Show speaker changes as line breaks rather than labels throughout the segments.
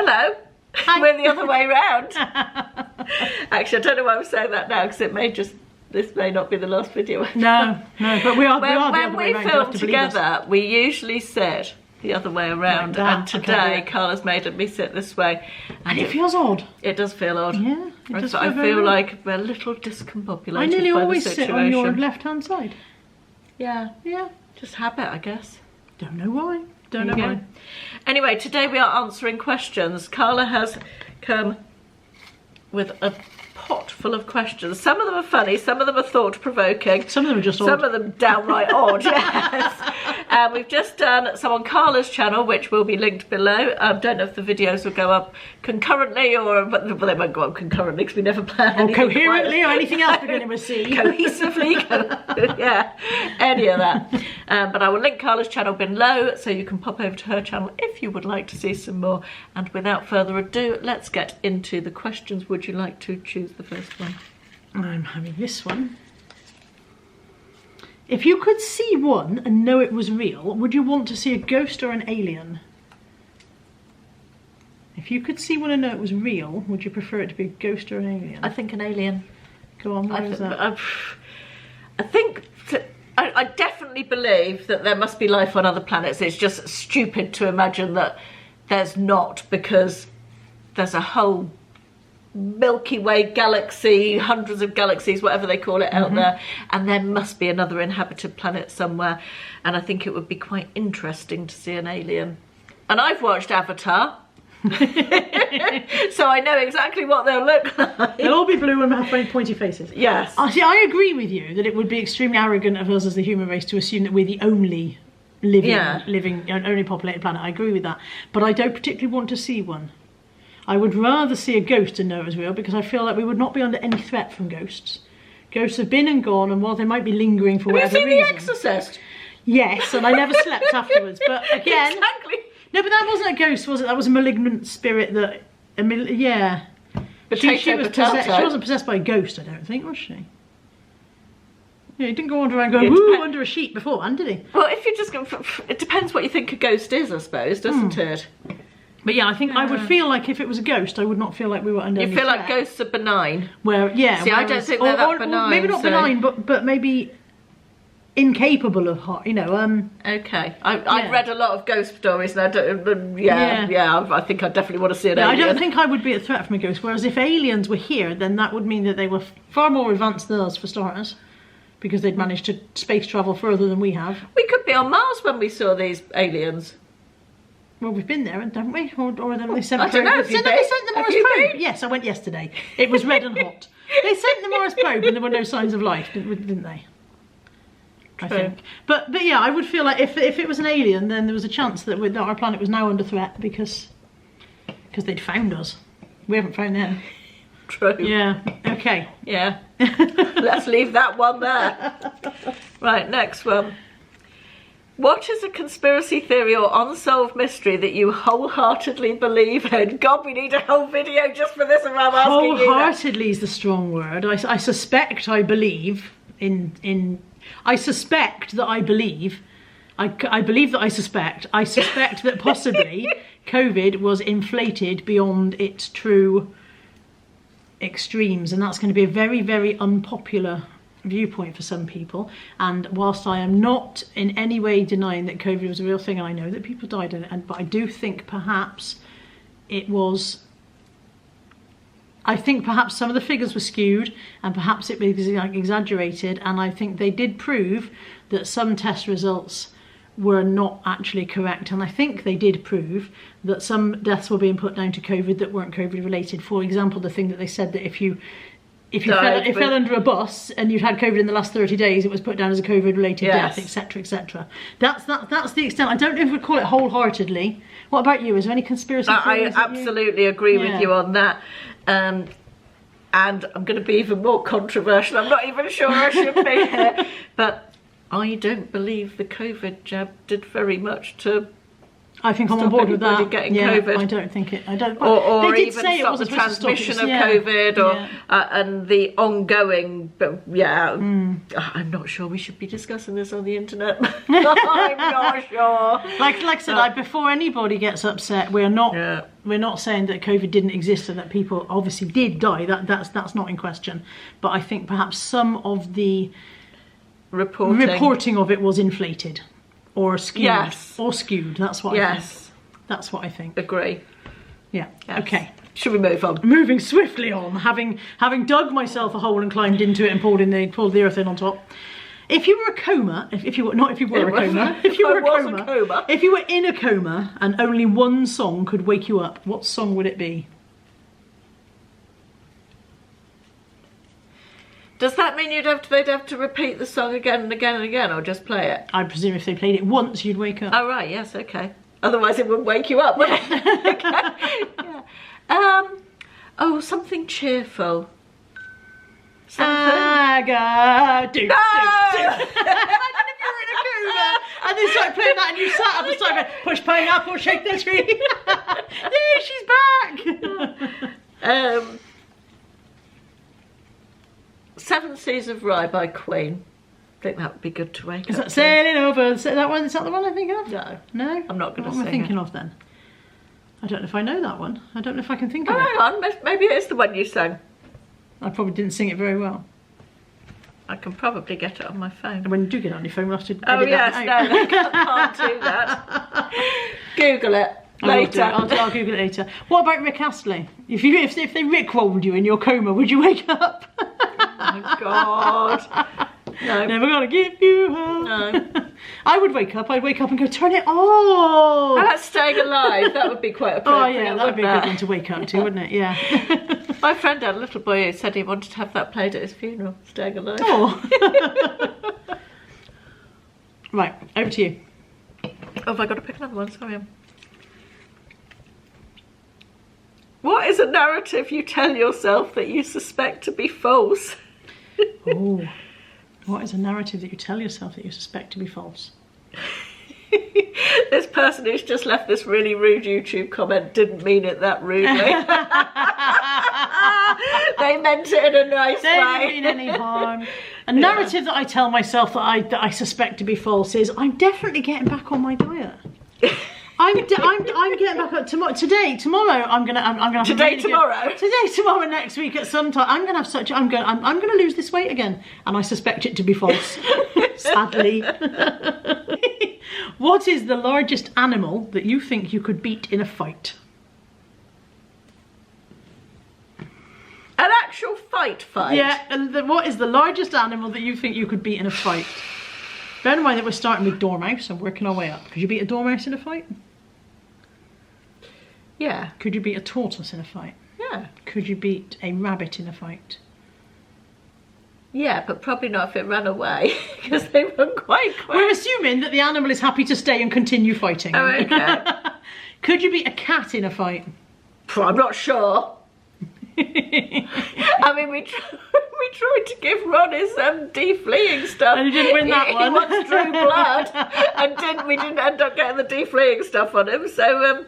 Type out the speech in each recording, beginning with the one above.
Hello. Hi. We're the other way round. Actually, I don't know why I'm saying that now, because this may not be the last video.
No, but we are.
When we film together, we usually sit the other way around, like and today Carla's made me sit this way,
and it feels odd.
It does feel odd.
Yeah, it does.
I feel like we're a little discombobulated.
I nearly
by
always
the situation.
sit on your left-hand side.
Yeah, just habit, I guess.
Don't know why. Don't know why.
Anyway, today we are answering questions. Carla has come with a pot full of questions. Some of them are funny, some of them are thought-provoking.
Some of them are just odd.
Some of them downright odd, yes. We've just done some on Carla's channel, which will be linked below. Don't know if the videos will go up concurrently, but they won't go up concurrently because we never plan anything.
Or coherently, or anything else beginning with C.
Cohesively, yeah, any of that. But I will link Carla's channel below, so you can pop over to her channel if you would like to see some more. And without further ado, let's get into the questions. Would you like to choose the first one?
I'm having this one. If you could see one and know it was real, would you want to see a ghost or an alien? If you could see one and know it was real, would you prefer it to be a ghost or an alien?
I think an alien.
Go on, what is that?
I definitely believe that there must be life on other planets. It's just stupid to imagine that there's not, because there's a whole Milky Way galaxy, hundreds of galaxies, whatever they call it, out there, and there must be another inhabited planet somewhere, and I think it would be quite interesting to see an alien. And I've watched Avatar, so I know exactly what they'll look like.
They'll all be blue and have pointy faces.
Yes.
See, I agree with you that it would be extremely arrogant of us as the human race to assume that we're the only living, only populated planet. I agree with that, but I don't particularly want to see one. I would rather see a ghost and know it was real, because I feel like we would not be under any threat from ghosts. Ghosts have been and gone, and while they might be lingering for whatever reason...
Have you seen The Exorcist?
Yes, and I never slept afterwards, but again...
Exactly.
No, but that wasn't a ghost, was it? That was a malignant spirit that... yeah. She wasn't possessed by a ghost, I don't think, was she? Yeah, he didn't go around going, woo, under a sheet beforehand, did he?
Well, if you're just going... It depends what you think a ghost is, I suppose, doesn't it?
But yeah, I think I would feel like if it was a ghost, I would not feel like we were under any threat.
You feel like ghosts are benign?
Where, yeah.
See, I don't think they're that benign.
Maybe not benign, but maybe incapable of harm, you know.
Okay. I've read a lot of ghost stories, and I don't... I think I definitely want to see an alien.
I don't think I would be a threat from a ghost, whereas if aliens were here, then that would mean that they were far more advanced than us, for starters, because they'd managed to space travel further than we have.
We could be on Mars when we saw these aliens.
Well, we've been there, haven't we? Or then they sent
I don't know.
They sent the Mars probe. Yes, I went yesterday. It was red and hot. They sent the Mars probe and there were no signs of life, didn't they? I think. But yeah, I would feel like if it was an alien, then there was a chance that our planet was now under threat because they'd found us. We haven't found them.
True.
Yeah. Okay.
Yeah. Let's leave that one there. Right, next one. What is a conspiracy theory or unsolved mystery that you wholeheartedly believe in? God, we need a whole video just for this, and I'm asking you.
Wholeheartedly is the strong word. I suspect I believe in... I suspect that I believe... I believe that I suspect that possibly COVID was inflated beyond its true extremes, and that's going to be a very, very unpopular viewpoint for some people. And whilst I am not in any way denying that COVID was a real thing, and I know that people died in it, but I do think perhaps it was... I think perhaps some of the figures were skewed, and perhaps it was exaggerated, and I think they did prove that some test results were not actually correct, and I think they did prove that some deaths were being put down to COVID that weren't COVID related. For example, the thing that they said that if you fell under a bus and you'd had COVID in the last 30 days, it was put down as a COVID related death, etc, etc. That's the extent. I don't know if we'd call it wholeheartedly. What about you? Is there any conspiracy theories?
I absolutely agree with you on that. And I'm going to be even more controversial. I'm not even sure I should be here, but I don't believe the COVID jab did very much to
I think I'm on
stop
board with
anybody
that.
getting
yeah,
COVID.
I don't think it. I don't.
Or
they did
even
say it
stop
wasn't
the
supposed to stop it,
transmission of
yeah.
COVID, or
Yeah.
and the ongoing. But I'm not sure we should be discussing this on the internet. I'm not sure.
Like I said, before anybody gets upset, we're not saying that COVID didn't exist and that people obviously did die. That's not in question. But I think perhaps some of the reporting of it was inflated or skewed.
Yes.
Or skewed. That's what I think. That's what I think.
Agree.
Yeah.
Yes.
Okay.
Should we move on?
Moving swiftly on, having dug myself a hole and climbed into it and pulled the earth in on top. If you were a coma, if you were in a coma and only one song could wake you up, what song would it be?
Does that mean they'd have to repeat the song again and again and again, or just play it?
I presume if they played it once, you'd wake up.
Oh right, yes, okay. Otherwise, it wouldn't wake you up, would it? Yeah. Something cheerful. Something.
Imagine if you were in a coma and they started playing that and you sat up and started going, push pineapple, shake the tree. Yay, she's back.
7 Seas of Rye by Queen. I think that would be good to wake up.
Is that sailing over? Is that one? Is that the one I'm thinking of?
No, I'm not going to sing.
What am I thinking of then? I don't know if I know that one. I don't know if I can think of it.
Hang on, maybe it is the one you sang.
I probably didn't sing it very well.
I can probably get it on my phone.
When you do get on your phone, we'll have to
Oh
edit
yes,
that out.
no, I can't do that. Google it later.
I'll Google it later. What about Rick Astley? If they Rickrolled you in your coma, would you wake up?
Oh my God. No.
Never gonna give you up.
No.
I would wake up. I'd wake up and go, turn it on.
How about Staying Alive? That would be quite appropriate.
Oh yeah, that would be a good one to wake up to, wouldn't it? Yeah.
My friend had a little boy who said he wanted to have that played at his funeral. Staying Alive.
Oh. Right, over to you.
Oh, have I got to pick another one? Sorry. What is a narrative you tell yourself that you suspect to be false?
Oh. What is a narrative that you tell yourself that you suspect to be false?
This person who's just left this really rude YouTube comment didn't mean it that rudely. They meant it in a nice way.
They didn't mean any harm. A narrative that I tell myself that I suspect to be false is I'm definitely getting back on my diet. I'm getting back up tomorrow. Tomorrow I'm gonna have tomorrow next week at some time. I'm gonna lose this weight again, and I suspect it to be false. Sadly. What is the largest animal that you think you could beat in a fight?
An actual fight?
Yeah. And what is the largest animal that you think you could beat in a fight? Bear in mind that we're starting with dormouse and working our way up. Could you beat a dormouse in a fight?
Yeah.
Could you beat a tortoise in a fight?
Yeah.
Could you beat a rabbit in a fight?
Yeah, but probably not if it ran away, because they run quite quick.
We're assuming that the animal is happy to stay and continue fighting.
Oh, okay.
Could you beat a cat in a fight?
I'm not sure. I mean, we tried to give Ron his de-fleeing stuff.
And he didn't win that one.
He once drew blood, and we didn't end up getting the de-fleeing stuff on him, so...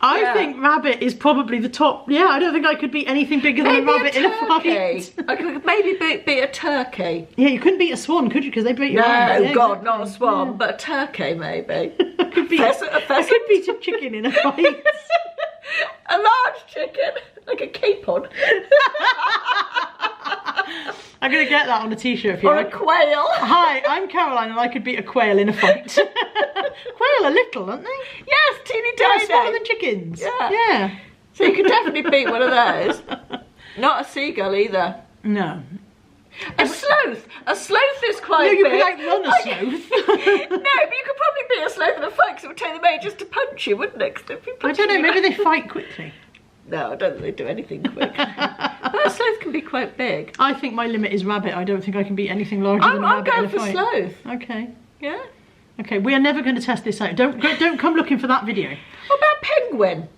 I think rabbit is probably the top. Yeah, I don't think I could beat anything bigger than a rabbit in a fight.
I could maybe beat a turkey.
Yeah, you couldn't beat a swan, could you? Because they beat you.
No,
yeah,
God, not a swan, but a turkey maybe.
I could beat a chicken in a fight.
A large chicken, like a capon.
I'm going to get that on a t-shirt for you.
Or a quail.
Hi, I'm Caroline and I could beat a quail in a fight. Quail are little, aren't they?
Yes, teeny tiny.
They're smaller than chickens.
Yeah. So you could definitely beat one of those. Not a seagull either.
No.
A sloth. A sloth is quite big.
No, you could outrun a sloth.
No, but you could probably beat a sloth in a fight because it would take them ages to punch you, wouldn't it?
I don't know, maybe they fight quickly.
No, I don't think they do anything quick. But a sloth can be quite big.
I think my limit is rabbit. I don't think I can beat anything larger than a rabbit in a fight.
I'm going for sloth.
Okay.
Yeah?
Okay, we are never going to test this out. Don't come looking for that video.
What about penguin?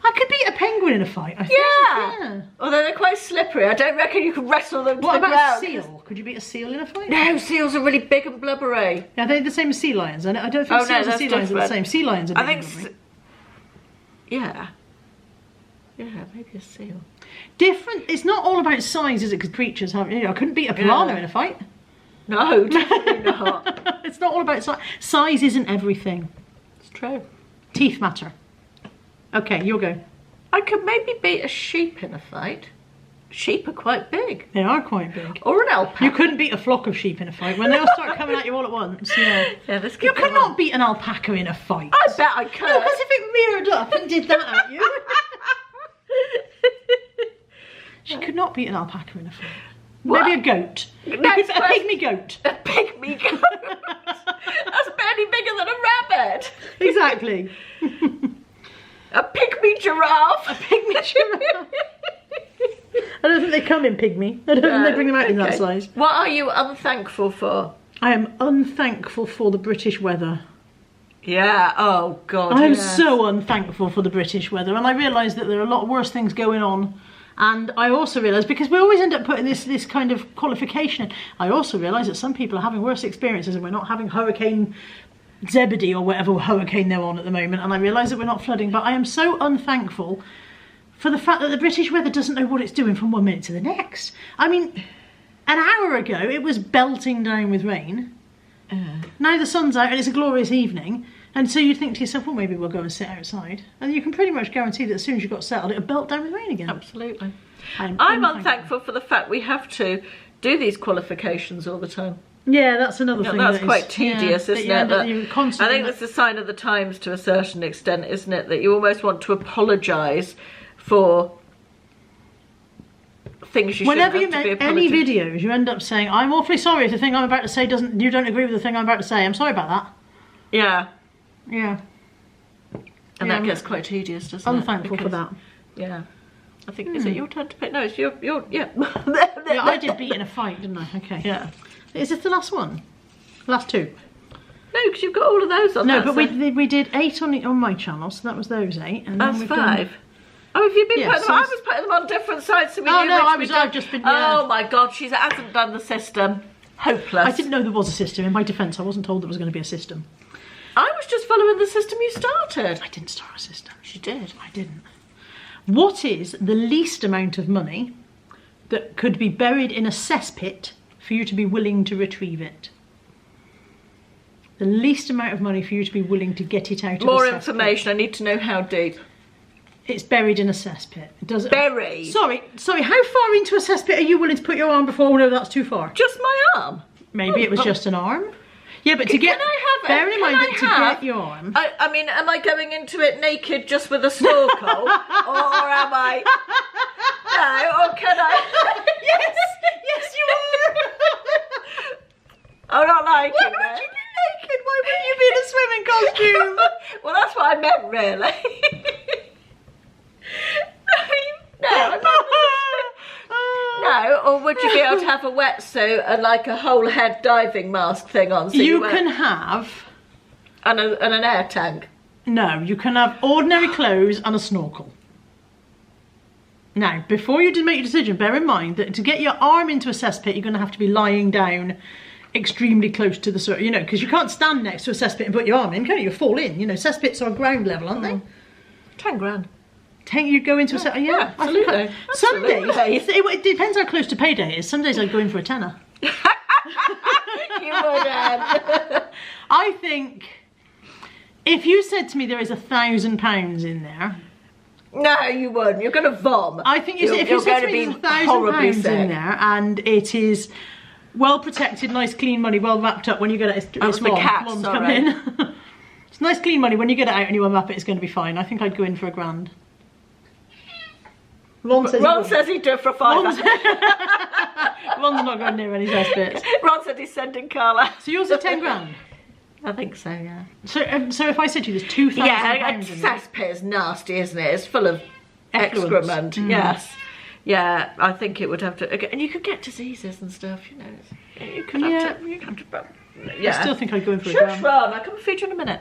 I I could beat a penguin in a fight, I think.
Yeah. Although they're quite slippery. I don't reckon you could wrestle them to
What
the
about
ground.
a seal? Could you beat a seal in a fight?
No, seals are really big and blubbery.
Are they the same as sea lions? I don't think
Oh, no,
seals and
that's
sea lions are the
different.
same. Sea lions are big
I
and
think...
blubbery.
Yeah. Yeah, maybe a seal.
Different. It's not all about size, is it? Because creatures have... I couldn't beat a piranha in a fight.
No, definitely not.
It's not all about size. Size isn't everything.
It's true.
Teeth matter. Okay, you'll go.
I could maybe beat a sheep in a fight. Sheep are quite big.
They are quite big.
Or an alpaca.
You couldn't beat a flock of sheep in a fight. When they all start coming at you all at once, yeah.
Yeah, this
You
could
could
go
not
on.
beat an alpaca in a fight.
I bet I could.
No, because if it reared up and did that at you... She could not beat an alpaca in a fight.
What?
Maybe a goat. A
Next
pygmy goat.
A pygmy goat. That's barely bigger than a rabbit.
Exactly.
A pygmy giraffe.
A pygmy giraffe. I don't think they come in pygmy. I don't think they bring them out in that
Okay.
size.
What are you unthankful for?
I am unthankful for the British weather.
Yeah, oh God.
I'm
yes.
so unthankful for the British weather, and I realise that there are a lot worse things going on. And I also realise, because we always end up putting this kind of qualification in, I also realise that some people are having worse experiences and we're not having Hurricane Zebedee or whatever hurricane they're on at the moment, and I realise that we're not flooding, but I am so unthankful for the fact that the British weather doesn't know what it's doing from one minute to the next. I mean, an hour ago it was belting down with rain. Now the sun's out and it's a glorious evening, and so you'd think to yourself, well, maybe we'll go and sit outside, and you can pretty much guarantee that as soon as you got settled it'll belt down with rain again.
Absolutely.
I'm
I'm unthankful for the fact we have to do these qualifications all the time.
Yeah, that's another thing.
That's
that
quite
is,
tedious,
yeah,
isn't
you end
it?
up-
That-
you're
I
constantly-
think that's a sign of the times to a certain extent, isn't it? That you almost want to apologise for things you
Whenever you
shouldn't have to
make
be
any
apologetic.
videos, you end up saying, "I'm awfully sorry if the thing I'm about to say you don't agree with the thing I'm about to say. I'm sorry about that."
Yeah,
Yeah,
and
Yeah,
that gets quite tedious, doesn't it?
unthankful for
Because-
that.
Yeah. I think, is it your turn to pick? No, it's your yeah.
Yeah, I did beat in a fight, didn't I? Okay.
Yeah.
Is this the last one? Last two?
No, because you've got all of those on
No,
that,
but
so-
we did 8 on my channel, so that was those 8. And then
That's
we've
5. Oh, have you been
Yeah,
putting
so
them? I
it's-
was putting them on different sites so we
Oh,
knew
no,
which
I've
we'd done.
just been- yeah.
Oh my God, she hasn't done the system. Hopeless.
I didn't know there was a system. In my defence, I wasn't told there was going to be a system.
I was just following the system you started.
I didn't start a system.
She did.
I didn't. What is the least amount of money that could be buried in a cesspit for you to be willing to retrieve it? The least amount of money for you to be willing to get it out of
More
a cesspit.
information. I need to know how deep.
It's buried in a cesspit. It doesn't.
Buried?
Sorry. How far into a cesspit are you willing to put your arm before? Oh, no, that's too far.
Just my arm.
Maybe it was just an arm. Yeah, but to get.
Can I have?
Bearing in
can
mind
I
that to
have-
get your arm.
I mean, am I going into it naked just with a snorkel, or am I? No, or can I?
Yes, you are.
I'm not like
Why
it.
would you be naked? Why wouldn't you be in a swimming costume?
Well, that's what I meant, really. No, I'm not. No, or would you be able to have a wetsuit and like a whole head diving mask thing on? So
You
weren't-
can have.
and an air tank.
No, you can have ordinary clothes and a snorkel. Now, before you make your decision, bear in mind that to get your arm into a cesspit, you're going to have to be lying down extremely close to the surface, you know, because you can't stand next to a cesspit and put your arm in, can you? You fall in, you know, cesspits are ground level, aren't they?
10 grand.
You go into a cesspit, yeah, I think
absolutely.
some days,
Absolutely.
it depends how close to payday it is. Some days I'd go in for a tenner.
You would have.
I think if you said to me there is £1,000 in there,
No, you wouldn't. You're going to vom.
I think if you said to me there's £1,000 in there and it is well protected, nice clean money, well wrapped up when you get it,
was the cat,
Mom's
sorry.
come in. It's nice clean money when you get it out and you unwrap it, it's going to be fine. I think I'd go in for £1,000. Ron
Ron says he'd do it for a
Ron's,
£5.
Ron's not going near any cesspits.
Ron said he's sending Carla.
So yours is £10,000.
I think so, yeah.
So if I said to you there's £2,000
Yeah, a
in there,
cesspit is nasty, isn't it? It's full of
Effluent.
excrement. Yes. Yeah, I think it would have to. And you could get diseases and stuff, you know. You could have to. You'd have to. Yeah.
I still think I'd go in for
Shush,
£1,000.
Ron. I'll come and feed you in a minute.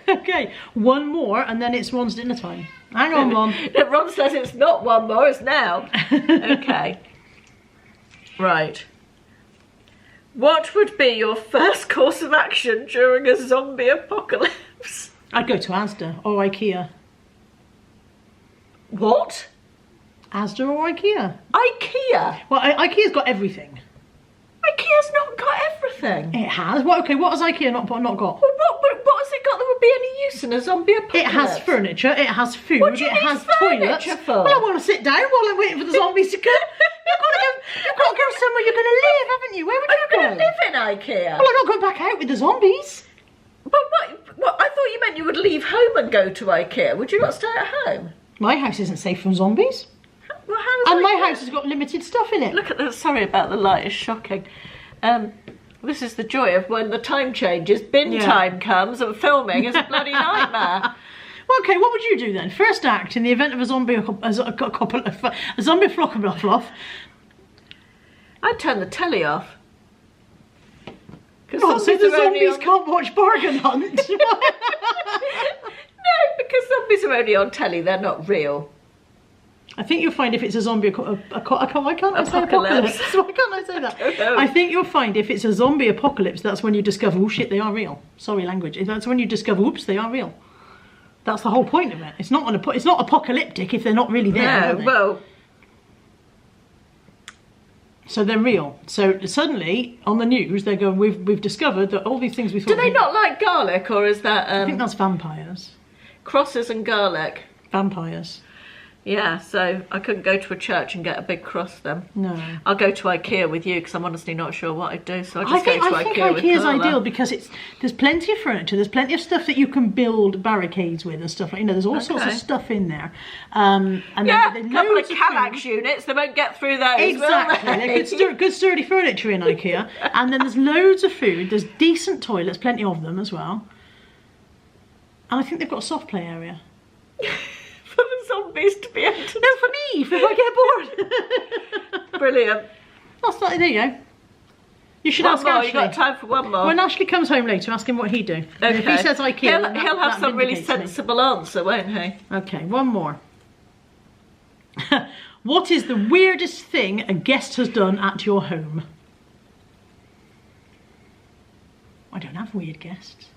Okay, one more and then it's Ron's dinner time. Hang on, Ron.
Ron says it's not one more, it's now. Okay. Right. What would be your first course of action during a zombie apocalypse?
I'd go to Asda or IKEA.
What?
Asda or IKEA?
IKEA?
Well, IKEA's got everything.
IKEA's not got everything.
It has. Well, okay, what has IKEA not got?
Well, what has it got that would be any use in a zombie apocalypse?
It has furniture, it has food,
What do you
it
need
has
furniture
toilets.
for?
Well, I want to sit down while I'm waiting for the zombies to come. You've got to go somewhere you're going to live, haven't you? Where would
Are
you
you
go?
going to live in IKEA?
Well, I'm not going back out with the zombies.
But what? I thought you meant you would leave home and go to IKEA. Would you not stay at home?
My house isn't safe from zombies.
Well, how is
And my
IKEA?
house has got limited stuff in it.
Look at the. Sorry about the light. It's shocking. This is the joy of when the time changes. Bin
Yeah.
time comes and filming is a bloody nightmare.
Well, okay, what would you do then? First act, in the event of a zombie flock.
I'd turn the telly off.
Oh, so the
are only
zombies
on...
can't watch Bargain Hunt?
No, because zombies are only on telly. They're not real.
I think you'll find if it's a zombie why can't I say
Apocalypse.
apocalypse? Why can't I say that?
don't know.
I think you'll find if it's a zombie apocalypse, that's when you discover, oh shit, they are real. Sorry, language. That's when you discover, oops, they are real. That's the whole point of it. It's not it's not apocalyptic if they're not really there. are
No,
they?
well,
So they're real. So suddenly on the news they're going, we've discovered that all these things we thought.
do they not like garlic, or is that
I think that's vampires.
crosses and garlic?
Vampires.
Yeah, so I couldn't go to a church and get a big cross then.
No.
I'll go to IKEA with you because I'm honestly not sure what I'd do. So I'll
I
just
think
go to IKEA with
IKEA's
Carla.
ideal because there's plenty of furniture, there's plenty of stuff that you can build barricades with and stuff like there's all sorts of
Okay.
stuff in there. And
Yeah,
then
a
there's
couple of
loads of
Kallax
food.
units. They won't get through those.
Exactly,
Will
they're
they?
good sturdy furniture in IKEA, and then there's loads of food. There's decent toilets, plenty of them as well, and I think they've got a soft play area.
For the zombies to be able to.
No, for me, if I get bored.
Brilliant.
That's not, there you go. You should
One
ask
more.
Ashley.
You got time for one more?
When Ashley comes home later, ask him what he'd do. And if he says IKEA, then
he'll have
that
some really
vindicates me.
sensible answer, won't he?
Okay, one more. What is the weirdest thing a guest has done at your home? I don't have weird guests.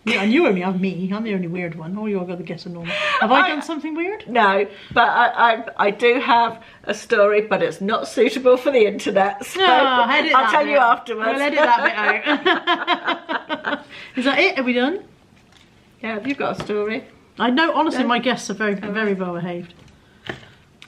Yeah, and you only have me. I'm the only weird one. All your other guests are normal. Have I done something weird?
No, but I do have a story, but it's not suitable for the internet. So
edit
I'll
that
tell
bit.
you afterwards.
We'll edit that bit out. Is that it? Are we done?
Yeah, have you got a story?
I know, honestly,
No.
my guests are very, very well behaved.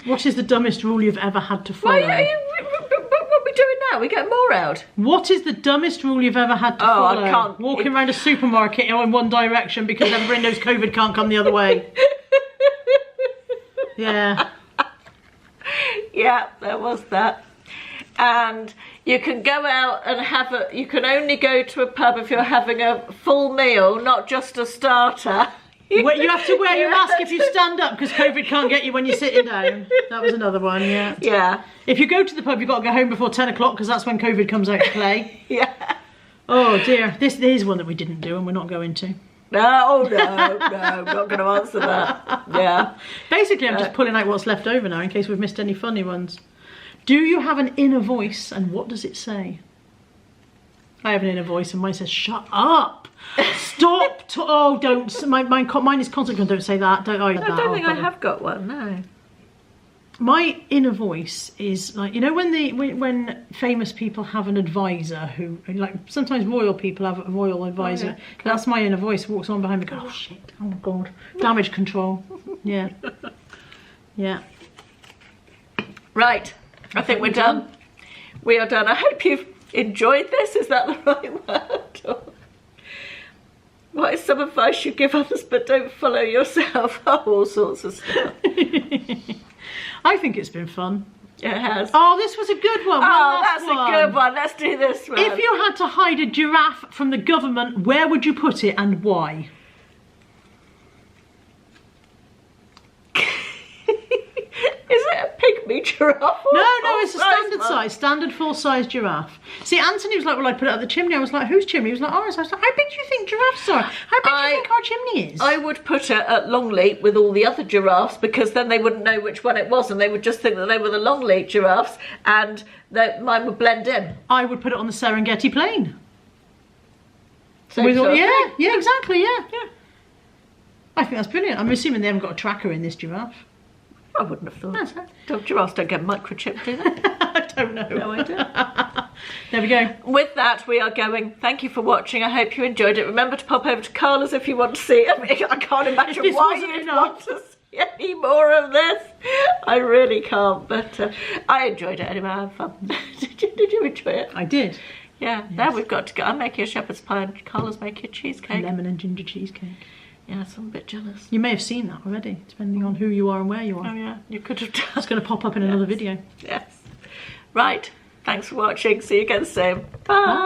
What is the dumbest rule you've ever had to follow?
What are we doing now? We get more out.
What is the dumbest rule you've ever had to follow?
I can't.
Walking around a supermarket in one direction because everybody knows COVID can't come the other way. Yeah.
Yeah, there was that. And you can go out and have you can only go to a pub if you're having a full meal, not just a starter.
Well, you have to wear your mask if you stand up because COVID can't get you when you're sitting down. That was another one, yeah.
Yeah.
If you go to the pub, you've got to go home before 10 o'clock because that's when COVID comes out to play.
Yeah.
Oh dear, this is one that we didn't do and we're not going to.
No, I'm not going to answer that. Yeah.
Basically, I'm just pulling out what's left over now in case we've missed any funny ones. Do you have an inner voice and what does it say? I have an inner voice and mine says, shut up! Stop! Don't. Mine is constant. Don't say that. Don't.
I don't think I have got one, no.
My inner voice is like, you know, when famous people have an advisor who, like, sometimes royal people have a royal advisor.
Oh, yeah.
That's my inner voice. Walks on behind me. Goes, oh shit! Oh god! Damage control. Yeah. Yeah.
Right. I think we're done. We are done. I hope you've enjoyed this. Is that the right word? What is some advice you give others but don't follow yourself? Oh, all sorts of stuff.
I think it's been fun.
It has.
Oh, this was a good one.
Oh, that's a good one. Let's do this one.
If you had to hide a giraffe from the government, where would you put it and why?
Is it a pig pygmy giraffe.
No, it's a standard size, standard full-size giraffe. See, Anthony was like, well, I put it up the chimney. I was like, whose chimney? He was like, ours. I was like, how big do you think giraffes are? How big do you think our chimney is?
I would put it at Longleat with all the other giraffes, because then they wouldn't know which one it was, and they would just think that they were the Longleat giraffes, and mine would blend in.
I would put it on the Serengeti plain.
So
yeah, exactly, yeah. I think that's brilliant. I'm assuming they haven't got a tracker in this giraffe.
I wouldn't have thought. Giraffes don't get microchipped, do they?
I don't know.
No idea.
There we go.
With that, we are going. Thank you for watching. I hope you enjoyed it. Remember to pop over to Carla's if you want to see it. I mean, I can't imagine why you'd want to see any more of this. I really can't, but I enjoyed it anyway. I had fun. Did you enjoy it?
I did.
Yeah, yes. Now we've got to go. I'm making a shepherd's pie and Carla's making a cheesecake.
Lemon and ginger cheesecake.
Yes, I'm a bit jealous.
You may have seen that already, depending on who you are and where you are.
Oh yeah, you could have done.
It's going to pop up in another video.
Yes. Right. Thanks for watching. See you again soon. Bye.